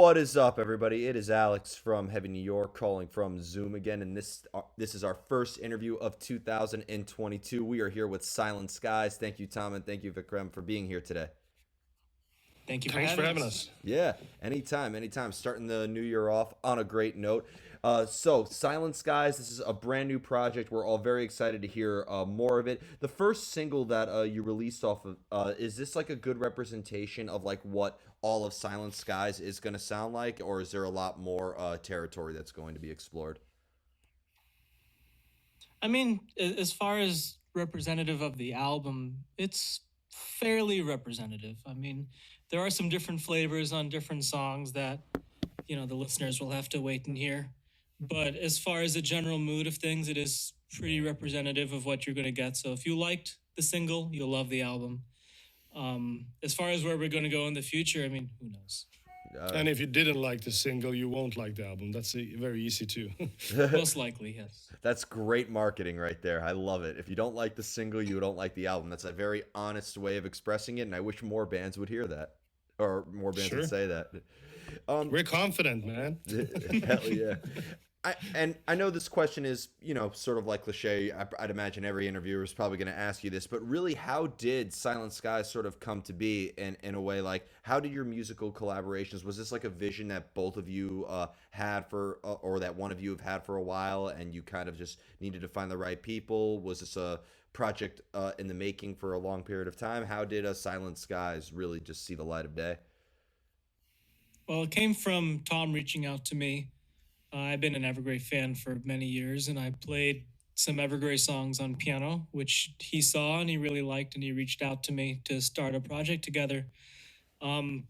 What is up, everybody? It is Alex from Heavy New York calling from Zoom again, and this is our first interview of 2022. We are here with Silent Skies. Thank you, Tom, and thank you, Vikram, for being here today. Thank you for Thanks for having having us. us. Yeah, anytime, anytime. Starting the new year off on a great note. Silent Skies, this is a brand new project. We're all very excited to hear more of it. The first single that you released off of, is this like a good representation of like what all of Silent Skies is going to sound like, or is there a lot more territory that's going to be explored? I mean, as far as representative of the album, it's fairly representative. I mean, there are some different flavors on different songs that, the listeners will have to wait and hear. But as far as the general mood of things, it is pretty representative of what you're going to get. So if you liked the single, you'll love the album. As far as where we're going to go in the future, I mean, who knows? Uh, And if you didn't like the single, you won't like the album. That's very easy too. Most likely, yes. That's great marketing right there. I love it. If you don't like the single, you don't like the album. That's a very honest way of expressing it, and I wish more bands would hear that, or more bands would Sure. say that. Um, We're confident, man. Hell yeah. I know this question is, sort of like cliche. I'd imagine every interviewer is probably going to ask you this, but really, how did Silent Skies sort of come to be in a way? Like, how did your musical collaborations, was this like a vision that both of you had for, or that one of you have had for a while, and you kind of just needed to find the right people? Was this a project in the making for a long period of time? How did Silent Skies really just see the light of day? Well, it came from Tom reaching out to me. I've been an Evergrey fan for many years, and I played some Evergrey songs on piano, which he saw and he really liked, and he reached out to me to start a project together. Um,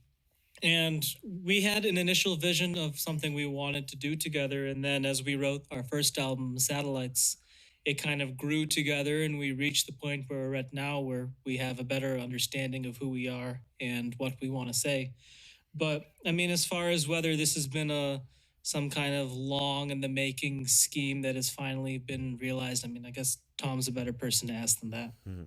and we had an initial vision of something we wanted to do together, and then as we wrote our first album, Satellites, it kind of grew together, and we reached the point where we're at now, where we have a better understanding of who we are and what we want to say. But I mean, as far as whether this has been a some kind of long in the making scheme that has finally been realized, I mean, I guess Tom's a better person to ask than that. Mhm.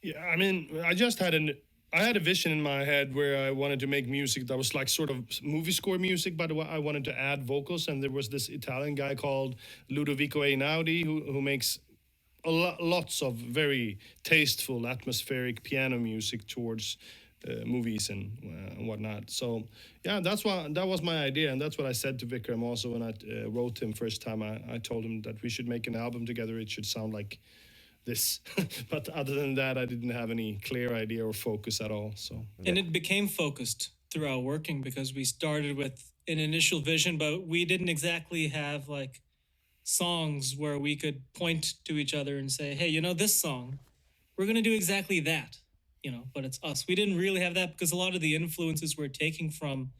Yeah, I mean, I had a vision in my head where I wanted to make music that was like sort of movie score music, but I wanted to add vocals. And there was this Italian guy called Ludovico Einaudi who makes lots of very tasteful, atmospheric piano music towards movies and whatnot. So yeah, that was my idea, and that's what I said to Vikram also when I wrote him first time. I told him that we should make an album together. It should sound like this, but other than that, I didn't have any clear idea or focus at all. So And it became focused throughout working because we started with an initial vision, but we didn't exactly have like songs where we could point to each other and say, hey, this song, we're going to do exactly that, but it's us. We didn't really have that because a lot of the influences we're taking from,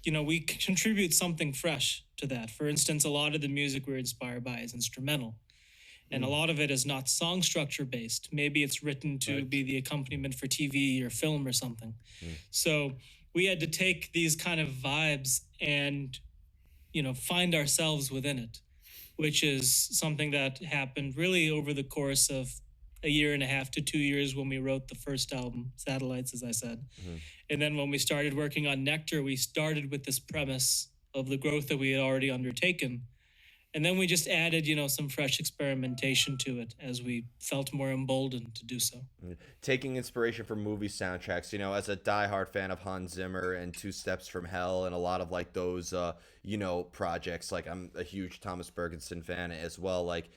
we contribute something fresh to that. For instance, a lot of the music we're inspired by is instrumental. And a lot of it is not song structure based. Maybe it's written to Right. be the accompaniment for TV or film or something. Mm. So we had to take these kind of vibes and, find ourselves within it, which is something that happened really over the course of a year and a half to 2 years when we wrote the first album, Satellites, as I said. Mhm. And then when we started working on Nectar, we started with this premise of the growth that we had already undertaken, and then we just added, some fresh experimentation to it as we felt more emboldened to do so. Taking inspiration from movie soundtracks, as a diehard fan of Hans Zimmer and Two Steps from Hell and a lot of like those, projects. Like I'm a huge Thomas Bergenson fan as well. Like,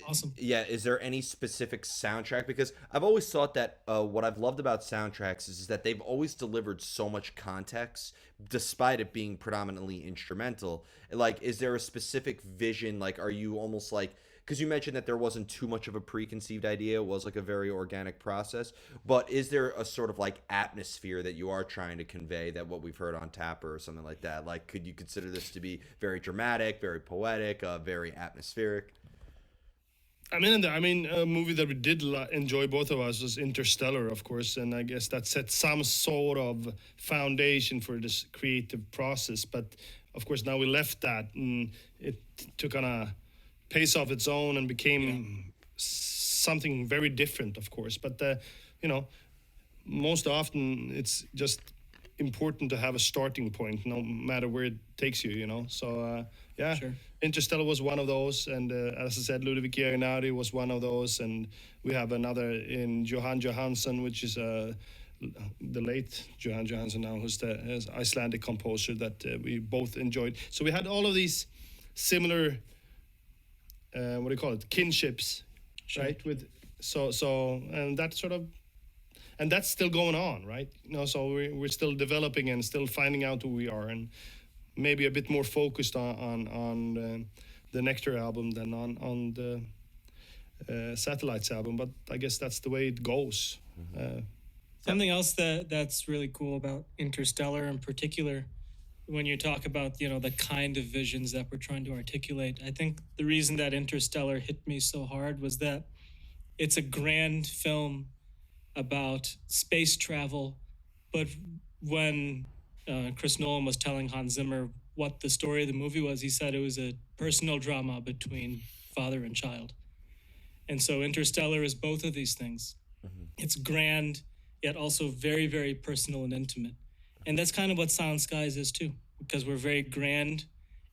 Awesome. yeah, is there any specific soundtrack? Because I've always thought that what I've loved about soundtracks is that they've always delivered so much context, despite it being predominantly instrumental. Like, is there a specific vision? Like, are you almost like, because you mentioned that there wasn't too much of a preconceived idea, it was like a very organic process, but is there a sort of like atmosphere that you are trying to convey, that what we've heard on Tapper or something like that? Like, could you consider this to be very dramatic, very poetic, very atmospheric? A movie that we did enjoy both of us was Interstellar, of course, and I guess that set some sort of foundation for this creative process. But of course, now we left that, and it took on a pace of its own and became something very different, of course. But you know, most often it's just important to have a starting point, no matter where it takes you. So yeah, Sure. Interstellar was one of those, and as I said, Ludovic Giardinari was one of those, and we have another in Johan Johansson, which is the late Johan Johansson now, who's the Icelandic composer that we both enjoyed. So we had all of these similar, what do you call it, kinships, Sure. right? And that sort of, and that's still going on, right? So we're still developing and still finding out who we are, and maybe a bit more focused on the Nectar album than on the Satellites album. But I guess that's the way it goes. Something else that's really cool about Interstellar in particular, when you talk about, the kind of visions that we're trying to articulate, I think the reason that Interstellar hit me so hard was that it's a grand film about space travel, but when Chris Nolan was telling Hans Zimmer what the story of the movie was, he said it was a personal drama between father and child. And so Interstellar is both of these things. It's grand, yet also very, very personal and intimate. And that's kind of what Silent Skies is too, because we're very grand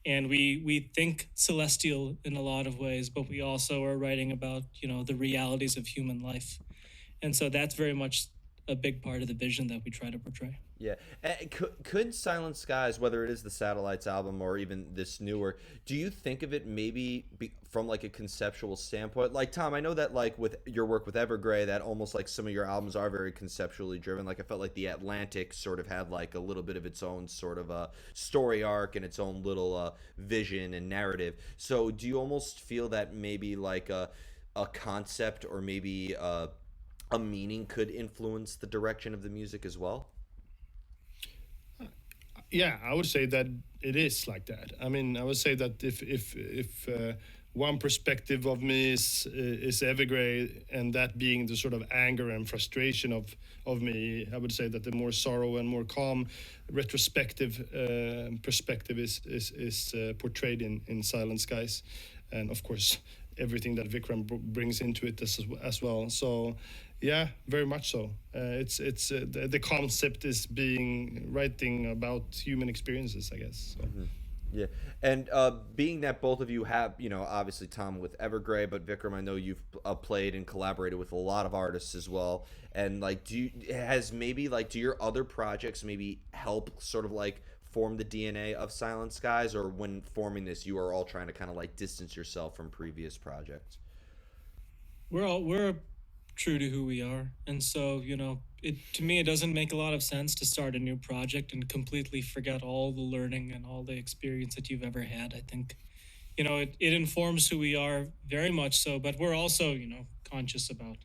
and we think celestial in a lot of ways, but we also are writing about, the realities of human life. And so that's very much a big part of the vision that we try to portray. Yeah. Could Silent Skies, whether it is the Satellites album or even this newer, do you think of it maybe from like a conceptual standpoint? Like, Tom, I know that like with your work with Evergrey, that almost like some of your albums are very conceptually driven. Like I felt like the Atlantic sort of had like a little bit of its own sort of a story arc and its own little vision and narrative. So do you almost feel that maybe like a concept or maybe a meaning could influence the direction of the music as well? Yeah, I would say that it is like that. I mean, I would say that if one perspective of me is Evergrey, and that being the sort of anger and frustration of me, I would say that the more sorrow and more calm retrospective perspective is portrayed in Silent Skies, and of course everything that Vikram brings into it as well. So yeah, very much so. It's the concept is writing about human experiences, I guess. So. Yeah, and being that both of you have, obviously Tom with Evergrey, but Vikram, I know you've played and collaborated with a lot of artists as well. And like, do your other projects maybe help sort of like form the DNA of Silent Skies, or when forming this, you are all trying to kind of like distance yourself from previous projects? We're true to who we are, and so to me it doesn't make a lot of sense to start a new project and completely forget all the learning and all the experience that you've ever had. I think it informs who we are very much so, but we're also conscious about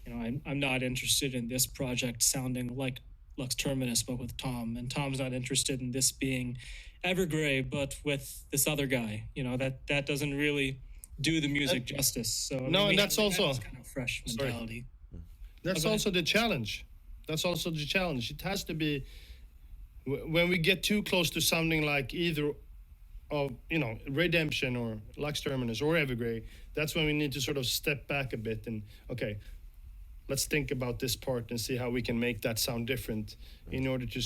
I'm not interested in this project sounding like Lux Terminus but with Tom, and Tom's not interested in this being Evergrey but with this other guy. That doesn't really do the music justice. So and that's also kind of fresh mentality. That's also the challenge. It has to be when we get too close to something like either of Redemption or Lux Terminus or Evergrey. That's when we need to sort of step back a bit and let's think about this part and see how we can make that sound different in order to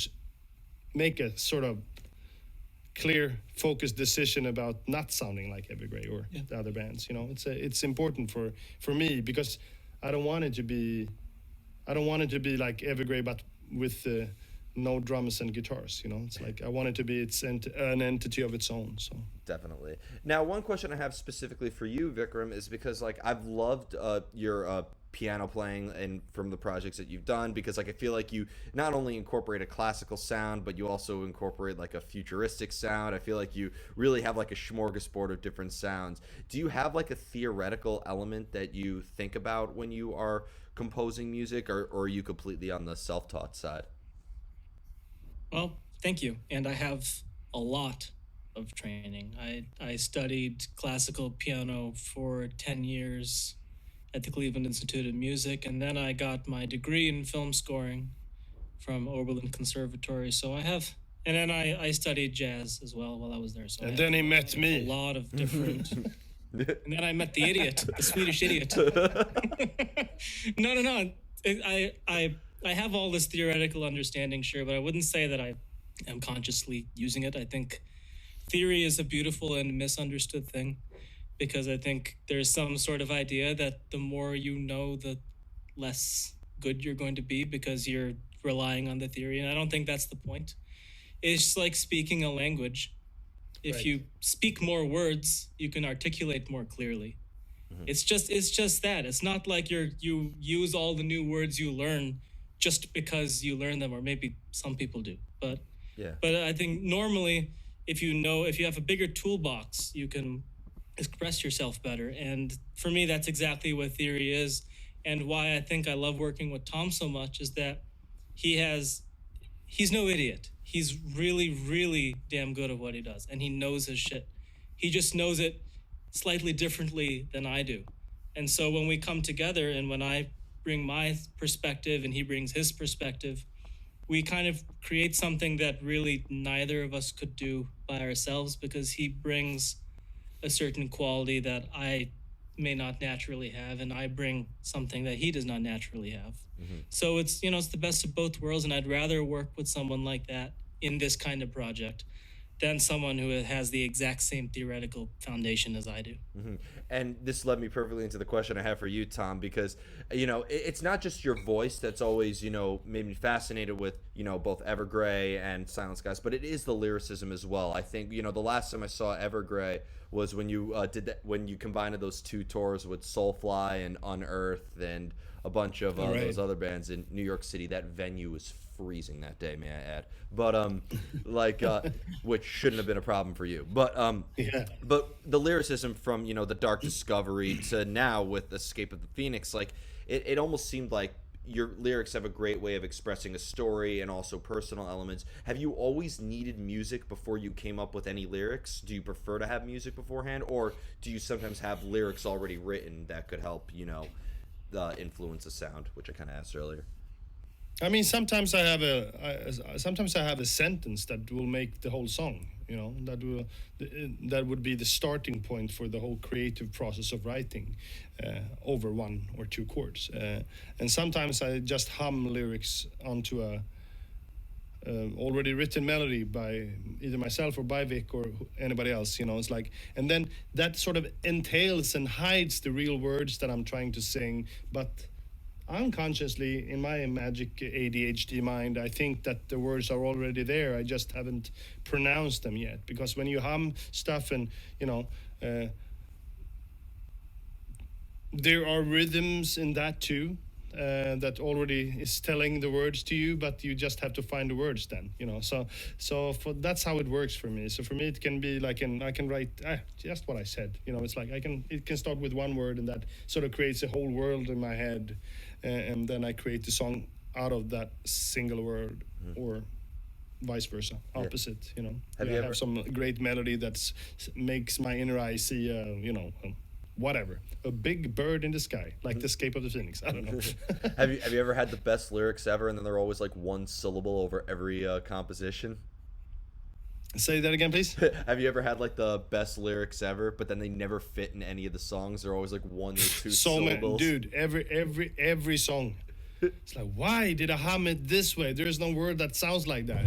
make a sort of clear, focused decision about not sounding like Evergrey or the other bands. It's important for me because I don't want it to be like Evergrey but with no drums and guitars. It's like I want it to be an entity of its own. So definitely. Now, one question I have specifically for you, Vikram, is because like I've loved your piano playing and from the projects that you've done, because like I feel like you not only incorporate a classical sound, but you also incorporate like a futuristic sound. I feel like you really have like a smorgasbord of different sounds. Do you have like a theoretical element that you think about when you are composing music, or are you completely on the self-taught side? Well, thank you. And I have a lot of training. I studied classical piano for 10 years at the Cleveland Institute of Music, and then I got my degree in film scoring from Oberlin Conservatory. So and then I studied jazz as well while I was there. So and then he met me. A lot of different. And then I met the idiot, the Swedish idiot. No. I have all this theoretical understanding, sure, but I wouldn't say that I am consciously using it. I think theory is a beautiful and misunderstood thing, because I think there's some sort of idea that the more you know, the less good you're going to be because you're relying on the theory. And I don't think that's the point. It's like speaking a language. If Right. you speak more words, you can articulate more clearly. It's just that. It's not like you use all the new words you learn just because you learn them, or maybe some people do. Yeah. But I think normally, if you have a bigger toolbox, you can express yourself better. And for me, that's exactly what theory is. And why I think I love working with Tom so much is that he's no idiot. He's really, really damn good at what he does, and he knows his shit. He just knows it slightly differently than I do. And so when we come together, and when I bring my perspective and he brings his perspective, we kind of create something that really neither of us could do by ourselves, because he brings a certain quality that I may not naturally have, and I bring something that he does not naturally have. So it's it's the best of both worlds, and I'd rather work with someone like that in this kind of project than someone who has the exact same theoretical foundation as I do. And this led me perfectly into the question I have for you, Tom, because it's not just your voice that's always made me fascinated with both Evergrey and Silent Skies, but it is the lyricism as well. I think the last time I saw Evergrey was when you did that, when you combined those two tours with Soulfly and Unearthed and a bunch of Right. those other bands in New York City. That venue was freezing that day, may I add. But which shouldn't have been a problem for you. But Yeah. but the lyricism from the Dark Discovery to now with Escape of the Phoenix, like it almost seemed like your lyrics have a great way of expressing a story and also personal elements. Have you always needed music before you came up with any lyrics? Do you prefer to have music beforehand, or do you sometimes have lyrics already written that could help influence the sound, which I kind of asked earlier? I mean, sometimes sometimes I have a sentence that will make the whole song. That would be the starting point for the whole creative process of writing over one or two chords. And sometimes I just hum lyrics onto a already written melody by either myself or by Vic or anybody else. It's like, and then that sort of entails and hides the real words that I'm trying to sing, but unconsciously in my magic ADHD mind, I think that the words are already there. I just haven't pronounced them yet, because when you hum stuff and there are rhythms in that too, that already is telling the words to you, but you just have to find the words then. That's how it works for me. So for me, it can be like I can write just what I said. It's like it can start with one word, and that sort of creates a whole world in my head, and then I create the song out of that single word, or vice versa, opposite. Have you I ever- have some great melody that makes my inner eye see whatever, a big bird in the sky, like the Escape of the Phoenix. I don't know. Have you ever had the best lyrics ever, and then they're always like one syllable over every composition? Say that again, please. Have you ever had like the best lyrics ever, but then they never fit in any of the songs? They're always like one or two So many, syllables. dude. Every song. It's like, why did I hum it this way? There is no word that sounds like that,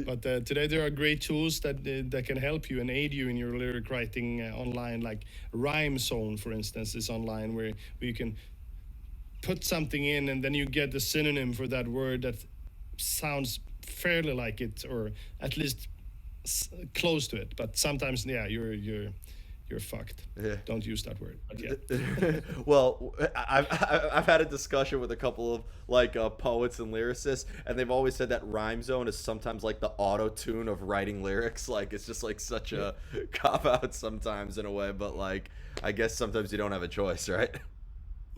But today there are great tools that can help you and aid you in your lyric writing online. Like Rhyme Zone, for instance, is online, where you can put something in and then you get the synonym for that word that sounds fairly like it, or at least close to it. But sometimes, yeah, you're fucked. Yeah. Don't use that word. But yeah. Well, I've had a discussion with a couple of poets and lyricists, and they've always said that Rhyme Zone is sometimes like the auto tune of writing lyrics. Like it's just like such a cop out sometimes in a way, but like I guess sometimes you don't have a choice, right?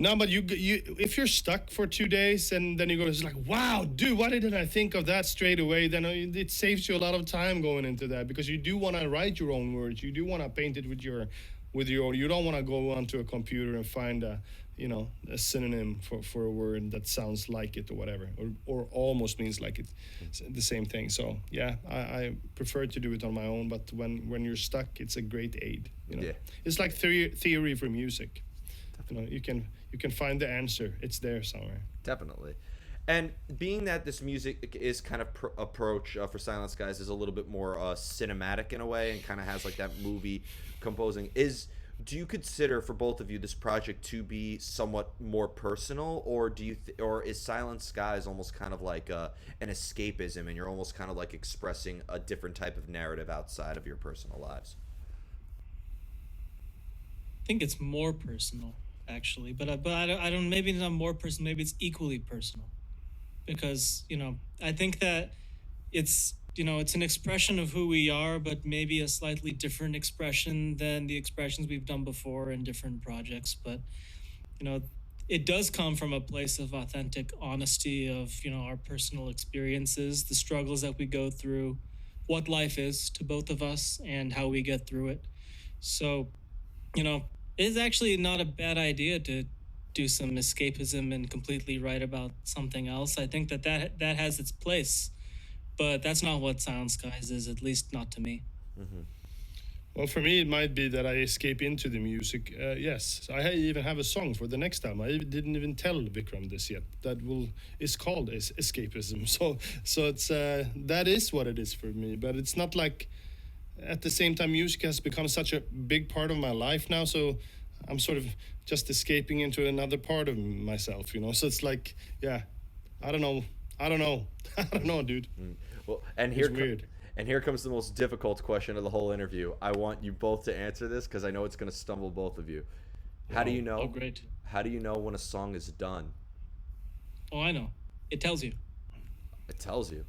No, but you if you're stuck for 2 days and then you go, it's like, wow, dude, why didn't I think of that straight away? Then it saves you a lot of time going into that, because you do want to write your own words. You do want to paint it with your you don't want to go onto a computer and find a synonym for a word that sounds like it or whatever, or almost means like it, the same thing. So yeah, I prefer to do it on my own, but when you're stuck, it's a great aid. Yeah. It's like theory for music. You can find the answer. It's there somewhere. Definitely. And being that this music is kind of approach for Silent Skies is a little bit more cinematic in a way, and kind of has like that movie composing. Do you consider for both of you this project to be somewhat more personal, or or is Silent Skies almost kind of like an escapism, and you're almost kind of like expressing a different type of narrative outside of your personal lives? I think it's more personal, actually, but I don't. Maybe not more personal. Maybe it's equally personal, because I think that it's an expression of who we are, but maybe a slightly different expression than the expressions we've done before in different projects. But you know, it does come from a place of authentic honesty of our personal experiences, the struggles that we go through, what life is to both of us, and how we get through it. So, it's actually not a bad idea to do some escapism and completely write about something else. I think that has its place, but that's not what Silent Skies is, at least not to me. Hmm. Well, for me, it might be that I escape into the music. Yes, I even have a song for the next album. I didn't even tell Vikram this yet. Is called escapism. So it's that is what it is for me. But it's not like, at the same time, music has become such a big part of my life now. So I'm sort of just escaping into another part of myself. So it's like, yeah, I don't know, I don't know, dude. Well, It's weird. and here comes the most difficult question of the whole interview. I want you both to answer this because I know it's going to stumble both of you. How do you know? Oh, great. How do you know when a song is done? Oh, I know. It tells you. It tells you.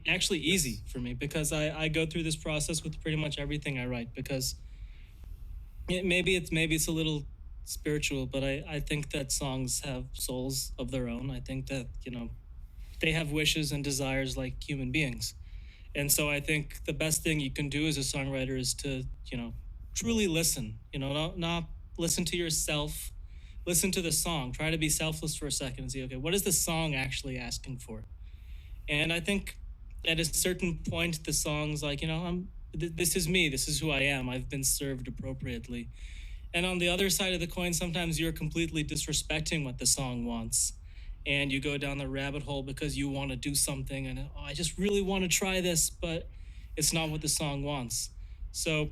Actually, easy for me, because I go through this process with pretty much everything I write, because maybe it's a little spiritual, but I think that songs have souls of their own. I think that they have wishes and desires like human beings. And so I think the best thing you can do as a songwriter is to, truly listen, not listen to yourself, listen to the song, try to be selfless for a second and see, okay, what is the song actually asking for? And I think at a certain point, the song's like, this is me, this is who I am, I've been served appropriately. And on the other side of the coin, sometimes you're completely disrespecting what the song wants, and you go down the rabbit hole because you want to do something, and I just really want to try this, but it's not what the song wants. So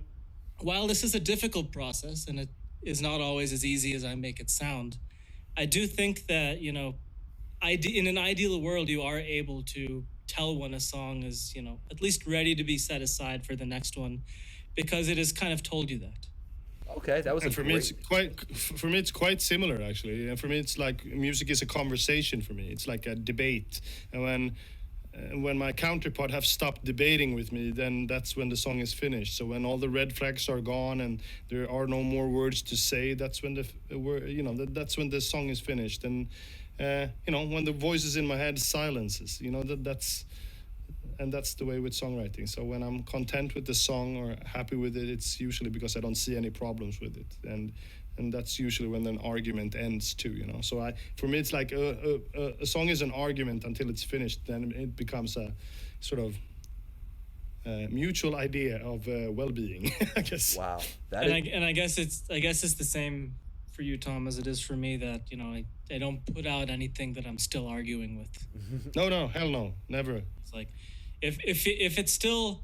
while this is a difficult process, and it is not always as easy as I make it sound, I do think that in an ideal world, you are able to tell when a song is at least ready to be set aside for the next one, because it has kind of told you that. Okay, that was And a for me, it's quite similar, actually. And for me, it's like music is a conversation. For me, it's like a debate. And when my counterpart have stopped debating with me, then that's when the song is finished. So when all the red flags are gone and there are no more words to say, that's when that's when the song is finished. And when the voices in my head silences, that's the way with songwriting. So when I'm content with the song or happy with it, it's usually because I don't see any problems with it, and that's usually when an argument ends too. So for me, it's like a song is an argument until it's finished. Then it becomes a sort of mutual idea of well-being, I guess. Wow. I guess it's the same for you, Tom, as it is for me, that I don't put out anything that I'm still arguing with. No, hell no, never. It's like, if it's still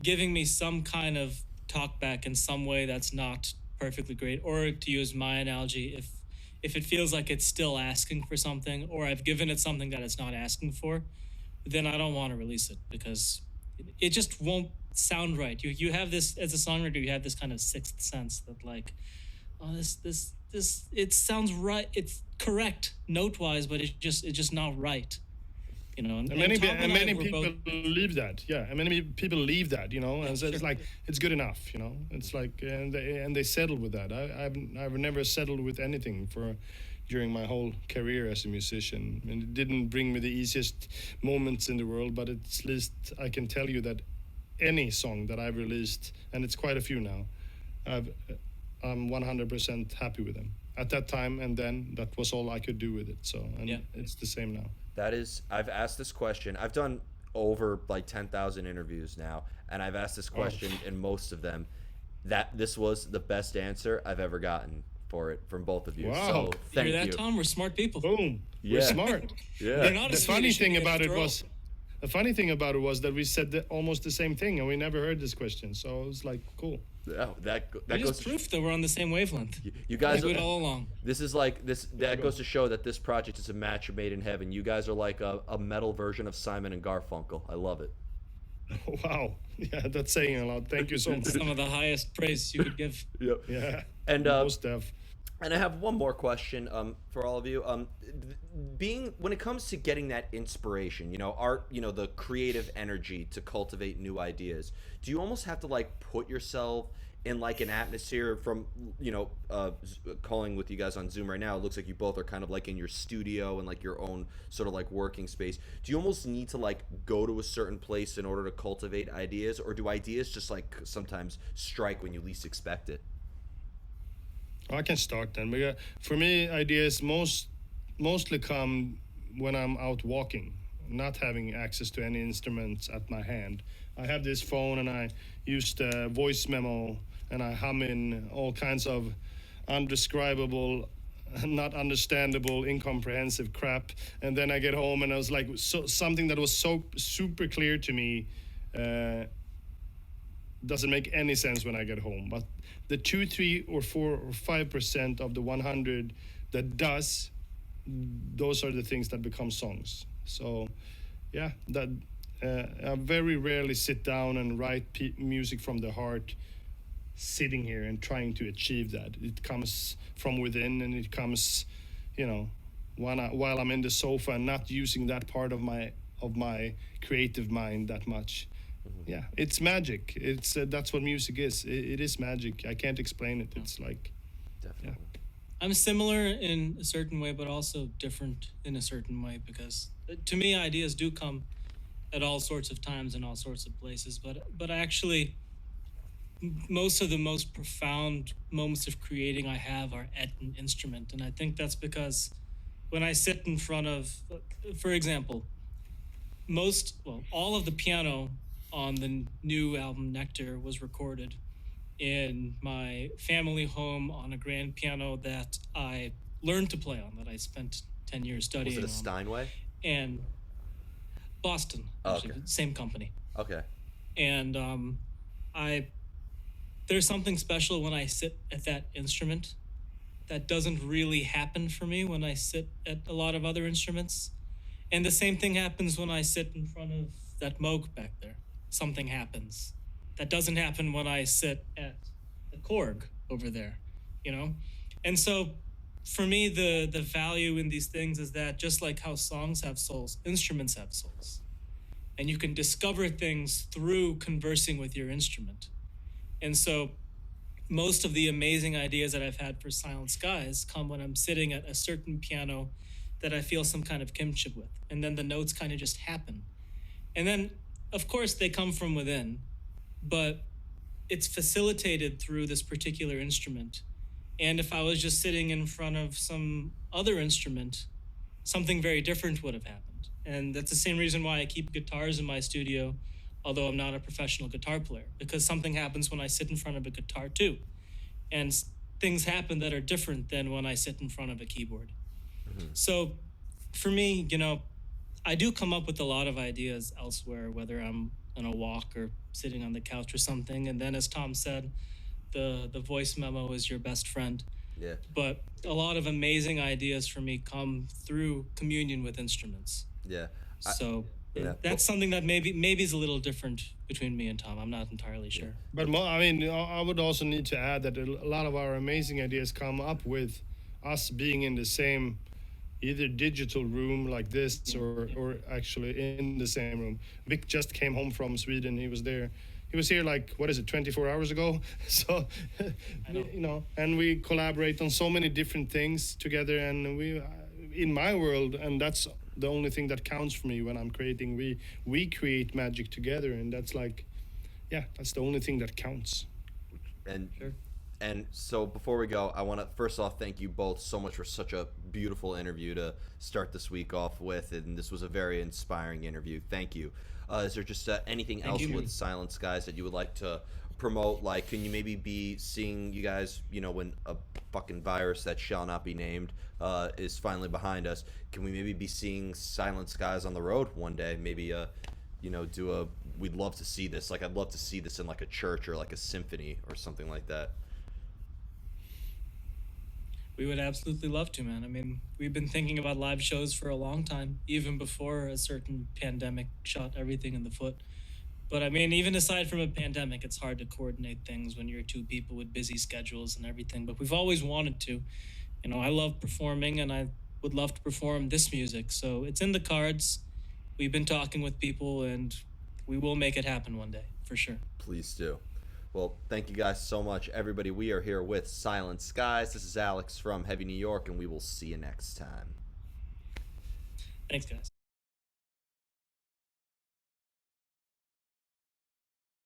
giving me some kind of talk back in some way that's not perfectly great, or to use my analogy, if it feels like it's still asking for something, or I've given it something that it's not asking for, then I don't want to release it, because it just won't sound right. You have this, as a songwriter, you have this kind of sixth sense that, like, oh, this it sounds right, it's correct note wise, but it's just not right. And many people both... leave that. Yeah, and many people leave that. And so it's like it's good enough. It's like and they settle with that. I've never settled with anything during my whole career as a musician. And it didn't bring me the easiest moments in the world, but at least I can tell you that any song that I've released, and it's quite a few now, I'm 100% happy with them at that time, and then that was all I could do with it. So it's the same now. I've asked this question. I've done over like 10,000 interviews now, and I've asked this question in most of them. That this was the best answer I've ever gotten for it from both of you. Wow. So You thank hear that, you. Tom? We're smart people. Boom. Yeah. We're smart. Yeah. We're not The as funny Swedish thing idiot about it after all. was, the funny thing about it was that we said almost the same thing, and we never heard this question. So it was like, cool. Oh, that I goes just to proof that we're on the same wavelength. you guys We do are, it all along. this is like this that goes to show that this project is a match made in heaven. You guys are like a metal version of Simon and Garfunkel. I love it. Wow. Yeah, that's saying a lot. Thank you so much. Some of the highest praise you could give. Yep. Yeah. And Most def. and I have one more question for all of you. Being when it comes to getting that inspiration, art, the creative energy to cultivate new ideas, do you almost have to like put yourself in like an atmosphere from calling with you guys on Zoom right now? It looks like you both are kind of like in your studio and like your own sort of like working space. Do you almost need to like go to a certain place in order to cultivate ideas, or do ideas just like sometimes strike when you least expect it? I can start then. Because for me, ideas mostly come when I'm out walking, not having access to any instruments at my hand. I have this phone and I use the voice memo and I hum in all kinds of undescribable, not understandable, incomprehensive crap. And then I get home and I was like, something that was so super clear to me doesn't make any sense when I get home. But the 2, 3, or 4, or 5% of the 100 that does, those are the things that become songs. So, yeah, that I very rarely sit down and write music from the heart, sitting here and trying to achieve that. It comes from within, and it comes, while I'm in the sofa and not using that part of my creative mind that much. Yeah, it's magic. It's that's what music is. It is magic. I can't explain it. It's like, Definitely. I'm similar in a certain way, but also different in a certain way, because to me, ideas do come at all sorts of times and all sorts of places. But actually, most of the most profound moments of creating I have are at an instrument, and I think that's because when I sit in front of, for example, all of the piano on the new album Nectar was recorded in my family home on a grand piano that I learned to play on, that I spent 10 years studying Was it a on. Steinway? And Boston, Oh, actually, okay. same company. Okay. And there's something special when I sit at that instrument that doesn't really happen for me when I sit at a lot of other instruments. And the same thing happens when I sit in front of that Moog back there. Something happens. That doesn't happen when I sit at the Korg over there, And so for me, the value in these things is that just like how songs have souls, instruments have souls. And you can discover things through conversing with your instrument. And so most of the amazing ideas that I've had for Silent Skies come when I'm sitting at a certain piano that I feel some kind of kinship with. And then the notes kind of just happen. And then, of course, they come from within, but it's facilitated through this particular instrument. And if I was just sitting in front of some other instrument, something very different would have happened. And that's the same reason why I keep guitars in my studio, although I'm not a professional guitar player, because something happens when I sit in front of a guitar too. And things happen that are different than when I sit in front of a keyboard. Mm-hmm. So for me, I do come up with a lot of ideas elsewhere, whether I'm on a walk or sitting on the couch or something. And then, as Tom said, the voice memo is your best friend. Yeah. But a lot of amazing ideas for me come through communion with instruments. Yeah. That's something that maybe is a little different between me and Tom. I'm not entirely sure. But I would also need to add that a lot of our amazing ideas come up with us being in the same either digital room like this or actually in the same room. Vic just came home from Sweden. He was there. He was here 24 hours ago. So, and we collaborate on so many different things together. And we, in my world, and that's the only thing that counts for me when I'm creating. We create magic together, and that's that's the only thing that counts. And Sure. And so before we go, I want to first off thank you both so much for such a beautiful interview to start this week off with, and this was a very inspiring interview. Thank you. Is there just anything else with Silent Skies that you would like to promote, like, can you maybe be seeing you guys, when a fucking virus that shall not be named is finally behind us, can we maybe be seeing Silent Skies on the road one day? Maybe do a, we'd love to see this. Like, I'd love to see this in like a church or like a symphony or something like that. We would absolutely love to, man. I mean, we've been thinking about live shows for a long time, even before a certain pandemic shot everything in the foot. But I mean, even aside from a pandemic, it's hard to coordinate things when you're two people with busy schedules and everything. But we've always wanted to. I love performing and I would love to perform this music. So it's in the cards. We've been talking with people and we will make it happen one day, for sure. Please do. Well, thank you guys so much, everybody. We are here with Silent Skies. This is Alex from Heavy New York, and we will see you next time. Thanks, guys.